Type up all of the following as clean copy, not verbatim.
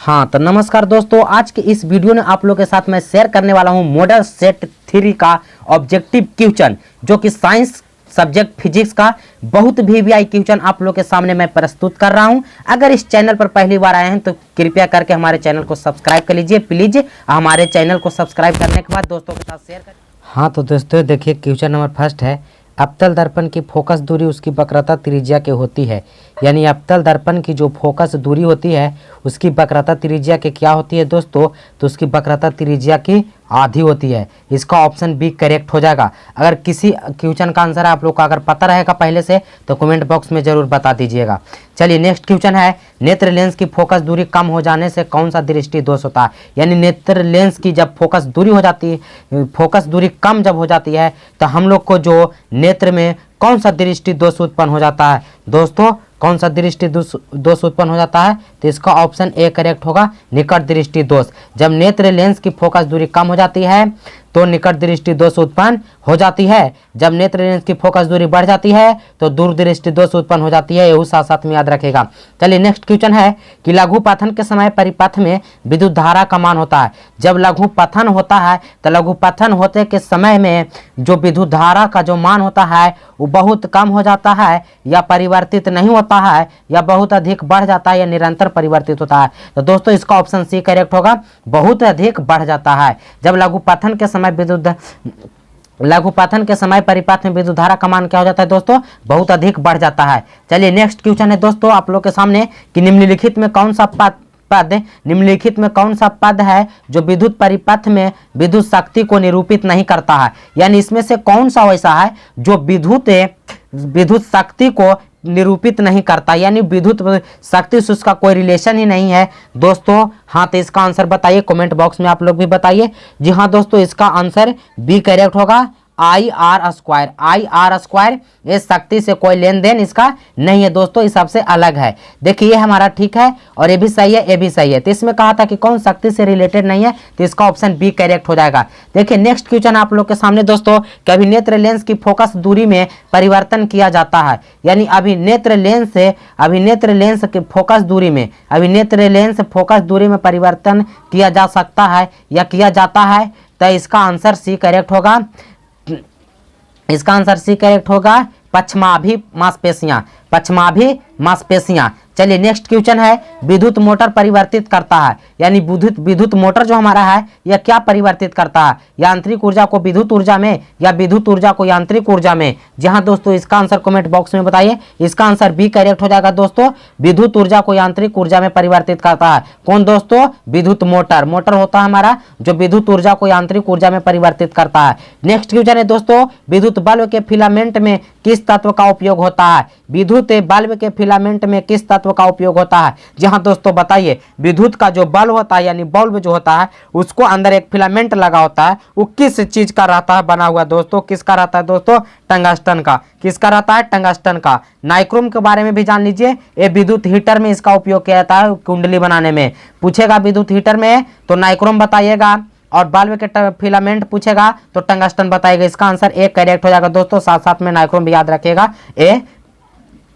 हाँ तो नमस्कार दोस्तों, आज के इस वीडियो में आप लोगों के साथ मैं शेयर करने वाला हूँ मॉडल सेट 3 का ऑब्जेक्टिव क्वेश्चन, जो कि साइंस सब्जेक्ट फिजिक्स का बहुत वीवीआई क्वेश्चन आप लोग के सामने मैं प्रस्तुत कर रहा हूं। अगर इस चैनल पर पहली बार आए हैं तो कृपया करके हमारे चैनल को सब्सक्राइब कर लीजिए प्लीज। हमारे चैनल को सब्सक्राइब करने के बाद दोस्तों के साथ शेयर करें। हाँ तो दोस्तों देखिए, क्वेश्चन नंबर फर्स्ट है, अवतल दर्पण की फोकस दूरी उसकी वक्रता त्रिज्या के होती है। यानी अवतल दर्पण की जो फोकस दूरी होती है उसकी वक्रता त्रिज्या के क्या होती है दोस्तों, तो उसकी वक्रता त्रिज्या की आधी होती है। इसका ऑप्शन बी करेक्ट हो जाएगा। अगर किसी क्वेश्चन का आंसर आप लोग का अगर पता रहेगा पहले से तो कमेंट बॉक्स में जरूर बता दीजिएगा। चलिए नेक्स्ट क्वेश्चन है, नेत्र लेंस की फोकस दूरी कम हो जाने से कौन सा दृष्टि दोष होता है। यानी नेत्र लेंस की जब फोकस दूरी हो जाती है, फोकस दूरी कम जब हो जाती है तो हम लोग को जो नेत्र में कौन सा दृष्टि दोष उत्पन्न हो जाता है दोस्तों, कौन सा दृष्टि दोष उत्पन्न हो जाता है, तो इसका ऑप्शन ए करेक्ट होगा, निकट दृष्टि दोष। जब नेत्र लेंस की फोकस दूरी कम हो जाती है तो निकट दृष्टि दोष उत्पन्न हो जाती है। जब नेत्र लेंस की फोकस दूरी बढ़ जाती है तो दूर दृष्टि दोष उत्पन्न हो जाती है। यही साथ साथ में याद रखेगा। चलिए नेक्स्ट क्वेश्चन है कि लघु पथन के समय परिपथ में विद्युत धारा का मान होता है। जब लघु पथन होता है तो लघु पथन होते के समय में जो विद्युत धारा का जो मान होता है वो बहुत कम हो जाता है, या परिवर्तित नहीं होता है, या बहुत अधिक बढ़ जाता है, या निरंतर परिवर्तित होता है। तो दोस्तों इसका ऑप्शन सी करेक्ट होगा, बहुत अधिक बढ़ जाता है। जब लघु पथन के समय परिपथ में विद्युत धारा का मान क्या हो जाता है दोस्तों, बहुत अधिक बढ़ जाता है। चलिए नेक्स्ट क्वेश्चन है दोस्तों आप लोग के सामने कि निम्नलिखित में कौन सा पद है जो विद्युत परिपथ में विद्युत शक्ति को निरूपित नहीं करता है। यानी इसमें से कौन सा वैसा है जो विद्युत शक्ति को निरूपित नहीं करता, यानी विद्युत शक्ति से उसका कोई रिलेशन ही नहीं है दोस्तों। हाँ तो इसका आंसर बताइए, कमेंट बॉक्स में आप लोग भी बताइए। जी हाँ दोस्तों, इसका आंसर बी करेक्ट होगा, आई आर स्क्वायर। इस शक्ति से कोई लेन देन इसका नहीं है दोस्तों, इस सबसे अलग है। देखिए ये हमारा ठीक है और ये भी सही है, ये भी सही है। तो इसमें कहा था कि कौन शक्ति से रिलेटेड नहीं है, तो इसका ऑप्शन बी करेक्ट हो जाएगा। देखिए नेक्स्ट क्वेश्चन आप लोग के सामने दोस्तों कि अभिनेत्र लेंस की फोकस दूरी में परिवर्तन किया जाता है। यानी अभिनेत्र लेंस के फोकस दूरी में परिवर्तन किया जा सकता है या किया जाता है, तो इसका आंसर सी करेक्ट होगा। इसका आंसर सी करेक्ट होगा, पश्चमाभि मांसपेशियां। चलिए नेक्स्ट क्वेश्चन है, विद्युत मोटर परिवर्तित करता है। यानी विद्युत मोटर जो हमारा है यह क्या परिवर्तित करता है, यांत्रिक ऊर्जा को विद्युत ऊर्जा में या विद्युत ऊर्जा को यांत्रिक ऊर्जा में। जहां दोस्तों इसका आंसर कमेंट बॉक्स में बताइए। इसका आंसर बी करेक्ट हो जाएगा दोस्तों, विद्युत ऊर्जा को यांत्रिक ऊर्जा में परिवर्तित करता है। कौन दोस्तों, विद्युत मोटर होता है हमारा जो विद्युत ऊर्जा को यांत्रिक ऊर्जा में परिवर्तित करता है। नेक्स्ट क्वेश्चन है दोस्तों, विद्युत बल्ब के फिलामेंट में किस तत्व का उपयोग होता है। विद्युत बल्ब के फिलामेंट में किस तत्व का उपयोग होता है। जहां दोस्तों बताइए, विद्युत का जो बल्ब होता है यानी बल्ब जो होता है उसको अंदर एक फिलामेंट लगा होता है, वो किस चीज का रहता है बना हुआ दोस्तों, किसका रहता है दोस्तों, टंगस्टन का। किसका रहता है, टंगस्टन का। नाइक्रोम के बारे में भी जान लीजिए, ये विद्युत हीटर में इसका उपयोग किया जाता है, कुंडली बनाने में। पूछेगा विद्युत हीटर में तो नाइक्रोम बताइएगा, और बल्ब के फिलामेंट पूछेगा तो टंगस्टन बताएगा। इसका आंसर ए करेक्ट हो जाएगा दोस्तों, साथ साथ में नाइक्रोम भी याद रखिएगा, ए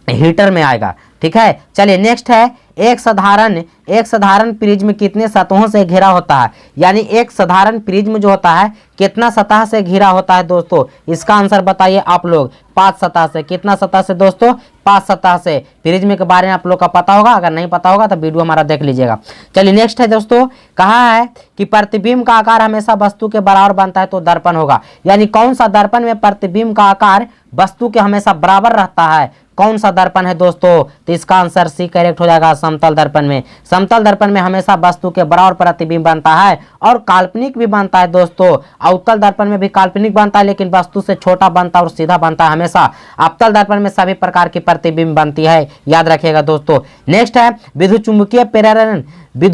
हीटर में आएगा। ठीक है, चलिए नेक्स्ट है, एक साधारण प्रिज्म कितने सतहों से घिरा होता है। यानी एक साधारण प्रिज्म जो होता है कितना सतह से घिरा होता है दोस्तों, इसका आंसर बताइए आप लोग। 5 सतह से। कितना सतह से दोस्तों, 5 सतह से। प्रिज्म के बारे में आप लोग का पता होगा, अगर नहीं पता होगा तो वीडियो हमारा देख लीजिएगा। चलिए नेक्स्ट है दोस्तों, कहा है कि प्रतिबिंब का आकार हमेशा वस्तु के बराबर बनता है तो दर्पण होगा। यानी कौन सा दर्पण में प्रतिबिंब का आकार वस्तु के हमेशा बराबर रहता है, कौन सा दर्पण है दोस्तों, तो इसका आंसर सी करेक्ट हो जाएगा, समतल दर्पण में। समतल दर्पण में हमेशा वस्तु के बराबर प्रतिबिंब बनता है और काल्पनिक भी बनता है दोस्तों। अवतल दर्पण में भी काल्पनिक बनता है लेकिन वस्तु से छोटा बनता है और सीधा बनता है हमेशा। अवतल दर्पण में सभी प्रकार की प्रतिबिंब बनती है, याद रखिएगा दोस्तों। नेक्स्ट है, विद्युत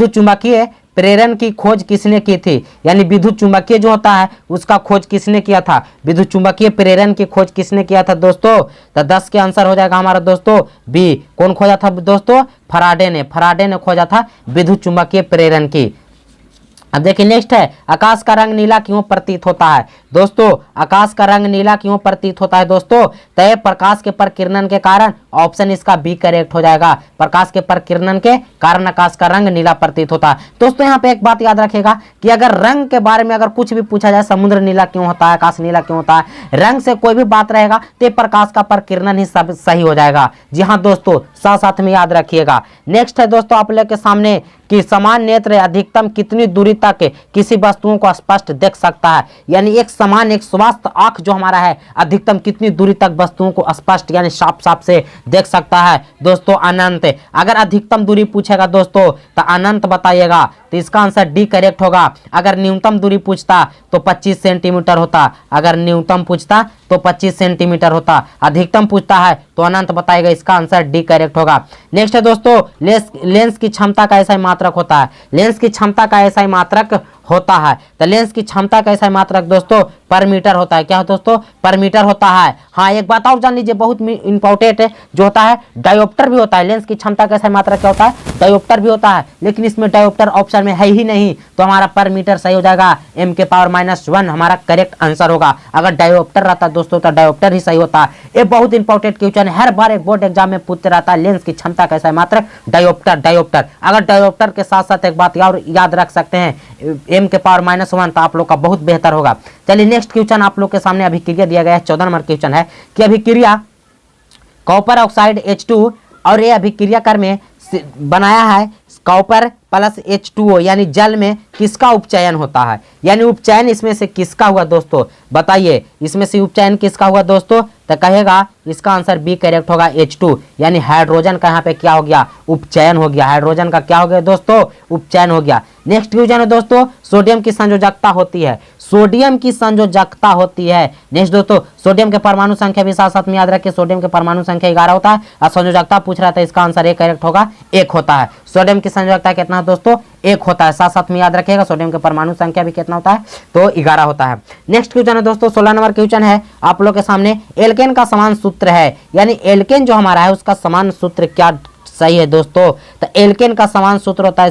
चुंबकीय प्रेरण की खोज किसने की थी। यानी विद्युत चुंबकीय जो होता है उसका खोज किसने किया था, विद्युत चुंबकीय प्रेरण की खोज किसने किया था दोस्तों, तो 10 के आंसर हो जाएगा हमारा दोस्तों बी। कौन खोजा था दोस्तों, फराडे ने खोजा था विद्युत चुंबकीय प्रेरण की। अब देखिए नेक्स्ट है, आकाश का रंग नीला क्यों प्रतीत होता है। दोस्तों आकाश का रंग नीला क्यों प्रतीत होता है दोस्तों? तय प्रकाश के प्रकिरणन के कारण, ऑप्शन इसका बी करेक्ट हो जाएगा। प्रकाश के प्रकिरणन के कारण आकाश का रंग नीला प्रतीत होता है। दोस्तों यहाँ पे एक बात याद रखेगा कि अगर रंग के बारे में अगर कुछ भी पूछा जाए, समुद्र नीला क्यों होता है, आकाश नीला क्यों होता है, रंग से कोई भी बात रहेगा तो प्रकाश का प्रकिरणन ही सब सही हो जाएगा। जी हाँ दोस्तों, साथ साथ में याद रखिएगा। नेक्स्ट है दोस्तों आप लोग के सामने कि समान नेत्र अधिकतम कितनी दूरी तक किसी वस्तुओं को स्पष्ट देख सकता है। यानी एक समान, एक स्वस्थ आंख जो हमारा है अधिकतम कितनी दूरी तक वस्तुओं को स्पष्ट यानी साफ साफ से देख सकता है दोस्तों? अनंत। अगर अधिकतम दूरी पूछेगा दोस्तों तो अनंत बताइएगा, तो इसका आंसर डी करेक्ट होगा। अगर न्यूनतम दूरी पूछता तो 25 सेंटीमीटर होता, अगर न्यूनतम पूछता तो 25 सेंटीमीटर होता, अधिकतम पूछता है तो अनंत बताएगा, इसका आंसर डी करेक्ट होगा। नेक्स्ट है दोस्तों लेंस की क्षमता का ऐसा मात्रक होता है। लेंस की क्षमता का ऐसा मात्रक होता है, तो लेंस की क्षमता का ऐसा मात्रक दोस्तों पर मीटर होता है। क्या दोस्तों? पर मीटर होता है। हाँ एक बात और जान लीजिए, बहुत इंपॉर्टेंट है, जो होता है डायोप्टर भी होता है। लेंस की क्षमता का ऐसा मात्रक क्या होता है? डायोप्टर भी होता है, लेकिन इसमें डायोप्टर ऑप्शन में है ही नहीं, तो हमारा पर मीटर सही हो जाएगा। m⁻⁻1 हमारा करेक्ट आंसर होगा। अगर डायोप्टर रहता दोस्तों तो डायोप्टर ही सही होता है। ये बहुत इंपॉर्टेंट क्वेश्चन है, हर बार एक बोर्ड एग्जाम में पूछते रहता है, लेंस की क्षमता का ऐसा मात्रक डायोप्टर। अगर डायोप्टर के साथ साथ एक बात और याद रख सकते हैं, m⁻⁻1, तो आप लोग का बहुत बेहतर होगा। चलिए नेक्स्ट क्वेश्चन आप लोग के सामने अभिक्रिया दिया गया है। 14 नंबर क्वेश्चन है कि अभिक्रिया कॉपर ऑक्साइड H2 और ये अभिक्रिया कर में बनाया है कॉपर प्लस H2O यानी जल में किसका उपचयन होता है? यानी उपचयन इसमें से किसका हुआ दोस्तों? बताइए इसमें से उपचयन किसका हुआ दोस्तों? तो कहेगा इसका आंसर बी करेक्ट होगा, H2 यानी हाइड्रोजन का यहाँ पे क्या हो गया? उपचयन हो गया। हाइड्रोजन का क्या हो गया दोस्तों? उपचयन हो गया। नेक्स्ट क्वेश्चन है दोस्तों सोडियम की संयोजकता होती है। सोडियम की संयोजकता होती है। नेक्स्ट दोस्तों सोडियम के परमाणु संख्या भी साथ साथ में याद रखिए, सोडियम के परमाणु संख्या 11 होता है और संयोजकता पूछ रहा था, इसका आंसर ए करेक्ट होगा, 1 होता है। सोडियम की संयोजकता कितना है दोस्तों? 1 होता है। साथ साथ में याद रखिएगा सोडियम के परमाणु संख्या भी कितना होता है? तो 11 होता है। नेक्स्ट क्वेश्चन है दोस्तों 16 नंबर क्वेश्चन है आप लोग के सामने, एल्केन का समान सूत्र है। यानी एल्केन जो हमारा है उसका समान सूत्र क्या सही है दोस्तों? तो एल्केन का समान सूत्र होता है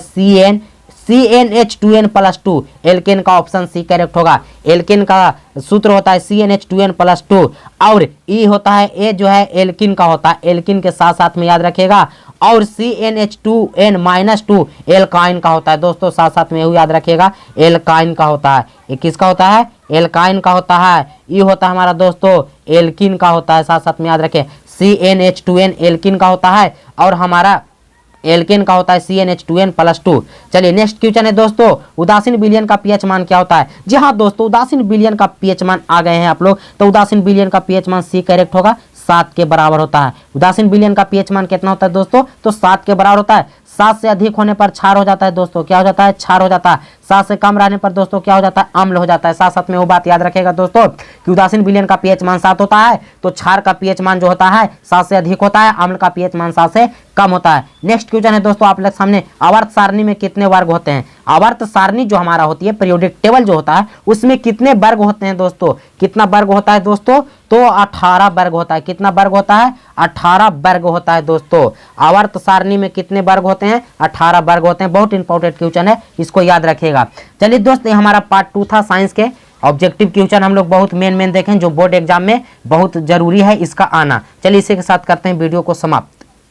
CnH2n+2। एल्केन का ऑप्शन सी करेक्ट होगा। एल्केन का सूत्र होता है CnH2n+2 और ई होता है, ए जो है एल्किन का होता है, एल्किन के साथ साथ में याद रखिएगा, और CnH2n-2 एल्काइन का होता है दोस्तों। साथ साथ में याद रखिएगा एल्काइन का होता है। ये किसका होता है? एल्काइन का होता है। ई होता है हमारा दोस्तों एल्किन का होता है। साथ साथ में याद रखें CnH2n एल्किन का होता है और हमारा एल्केन का होता है CnH2n+2। चलिए नेक्स्ट क्वेश्चन है दोस्तों उदासीन विलयन का पीएच मान क्या होता है? जी हाँ दोस्तों उदासीन विलयन का पीएच मान आ गए हैं आप लोग, तो उदासीन विलयन का पीएच मान सी करेक्ट होगा, 7 के बराबर होता है। उदासीन विलयन का पीएच मान कितना होता है दोस्तों? तो 7 के बराबर होता है। 7 से अधिक होने पर क्षार हो जाता है दोस्तों, क्या हो जाता है? क्षार हो जाता है। 7 से कम रहने पर दोस्तों क्या हो जाता है? अम्ल हो जाता है। साथ साथ में वो बात याद रखेगा दोस्तों कि उदासीन विलयन का पीएच मान 7 होता है, तो क्षार का पीएच मान जो होता है 7 से अधिक होता है, अम्ल का पीएच मान 7 से कम होता है। नेक्स्ट क्वेश्चन है दोस्तों आप लोग सामने, आवर्त सारणी में कितने वर्ग होते हैं? आवर्त सारणी जो हमारा होती है, पीरियोडिक टेबल जो होता है, उसमें कितने वर्ग होते हैं दोस्तों? कितना वर्ग होता है दोस्तों? तो 18 वर्ग होता है। कितना वर्ग होता है? 18 वर्ग होता है दोस्तों। आवर्त सारणी में कितने वर्ग होते हैं? 18 वर्ग होते हैं। बहुत इंपॉर्टेंट क्वेश्चन है, इसको याद रखिएगा। चलिए दोस्त ये हमारा पार्ट 2 था साइंस के। ऑब्जेक्टिव क्वेश्चन हम लोग बहुत मेन देखें जो बोर्ड एग्जाम में बहुत जरूरी है इसका आना। चलिए इसी के साथ करते हैं वीडियो को समाप्त।